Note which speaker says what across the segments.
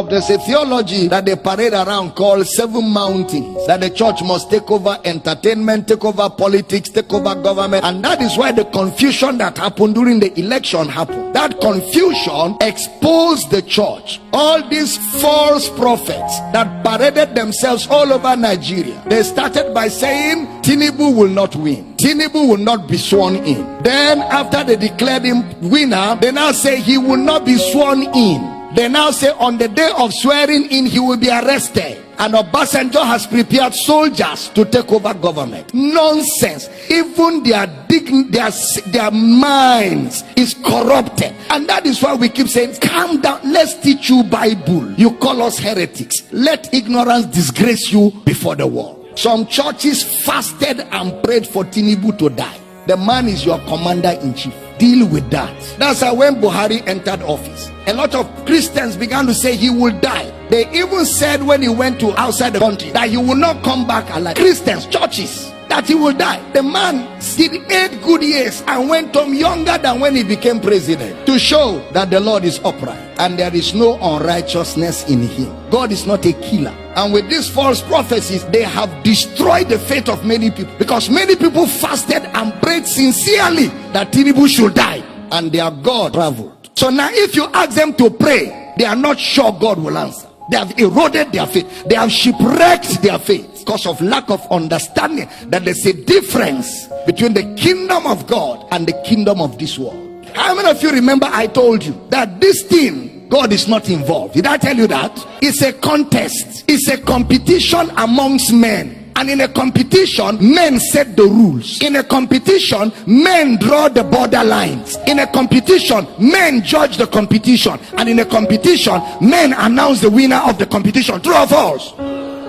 Speaker 1: There's a theology that they parade around called 7 mountains, that the church must take over entertainment, take over politics, take over government. And that is why the confusion that happened during the election happened. That confusion exposed the church. All these false prophets that paraded themselves all over Nigeria, they started by saying Tinubu will not win, Tinubu will not be sworn in. Then after they declared him winner, they now say he will not be sworn in. They now say on the day of swearing in he will be arrested, and Obasanjo has prepared soldiers to take over government. Nonsense. Even their minds is corrupted, and that is why we keep saying, calm down, let's teach you Bible. You call us heretics. Let ignorance disgrace you before the world. Some churches fasted and prayed for Tinubu to die. The man is your commander-in-chief. Deal with that. That's how when Buhari entered office, a lot of Christians began to say he will die. They even said when he went to outside the country that he will not come back alive. Christians, churches, that he will die. The man did 8 good years and went home younger than when he became president, to show that the Lord is upright and there is no unrighteousness in him. God is not a killer. And with these false prophecies, they have destroyed the faith of many people, because many people fasted and prayed sincerely that Tinubu should die, and their God traveled. So now if you ask them to pray, they are not sure God will answer. They have eroded their faith. They have shipwrecked their faith because of lack of understanding that there's a difference between the kingdom of God and the kingdom of this world. How many of you remember I told you that this thing, God is not involved? Did I tell you that? It's a contest. It's a competition amongst men. And in a competition, men set the rules. In a competition, men draw the borderlines. In a competition, men judge the competition. And in a competition, men announce the winner of the competition. True or false?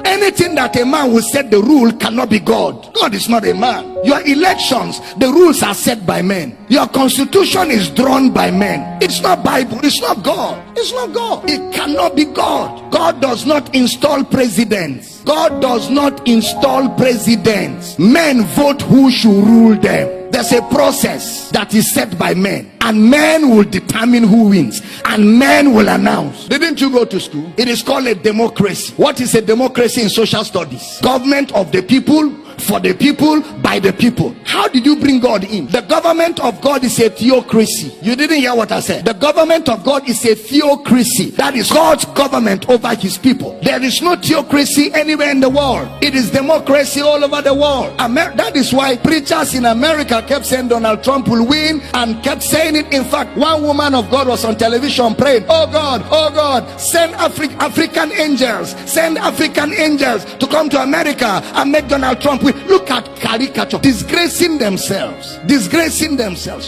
Speaker 1: Anything that a man will set the rule cannot be God. God is not a man. Your elections, the rules are set by men. Your constitution is drawn by men. It's not Bible. It's not God. It's not God. It cannot be God. God does not install presidents. God does not install presidents. Men vote who should rule them. There's a process that is set by men, and men will determine who wins, and men will announce. Didn't you go to school? It is called a democracy. What is a democracy in social studies? Government of the people, for the people, by the people. How did you bring God in? The government of God is a theocracy. You didn't hear what I said. The government of God is a theocracy. That is God's government over his people. There is no theocracy anywhere in the world. It is democracy all over the world. That is why preachers in America kept saying Donald Trump will win, and kept saying it. In fact, one woman of God was on television praying, oh God, send African angels, send African angels to come to America and make Donald Trump win. Look at caricature, disgracing themselves,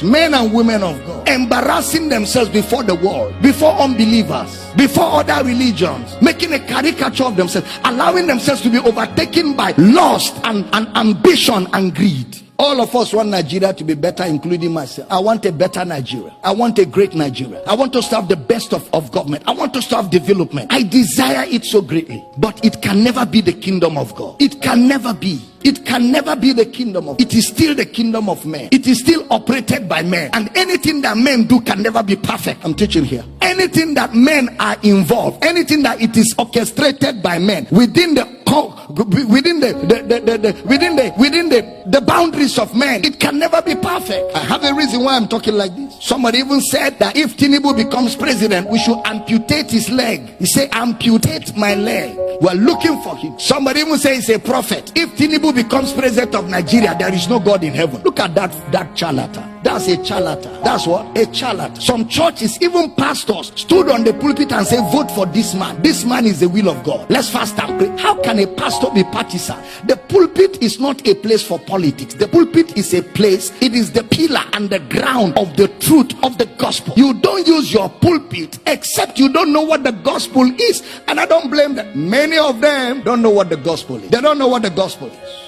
Speaker 1: men and women of God, embarrassing themselves before the world, before unbelievers, before other religions, making a caricature of themselves, allowing themselves to be overtaken by lust and ambition and greed. All of us want Nigeria to be better, including myself. I want a better Nigeria. I want a great Nigeria. I want us to have the best of government. I want us to have development. I desire it so greatly. But it can never be the kingdom of God. It can never be. It can never be the kingdom of God. It is still the kingdom of men. It is still operated by men. And anything that men do can never be perfect. I'm teaching here. Anything that men are involved, anything that it is orchestrated by men within the boundaries of men, it can never be perfect. I have a reason why I'm talking like this. Somebody even said that if Tinubu becomes president, we should amputate his leg. He said, amputate my leg. We're looking for him. Somebody even says he's a prophet. If Tinubu becomes president of Nigeria, there is no God in heaven. Look at that charlatan. That's a charlatan. That's what? A charlatan. Some churches, even pastors, stood on the pulpit and said, vote for this man. This man is the will of God. Let's fast and pray. How can a pastor be partisan? The pulpit is not a place for politics. The pulpit is a place, it is the pillar and the ground of the truth of the gospel. You don't use your pulpit except you don't know what the gospel is. And I don't blame them. Many of them don't know what the gospel is. They don't know what the gospel is.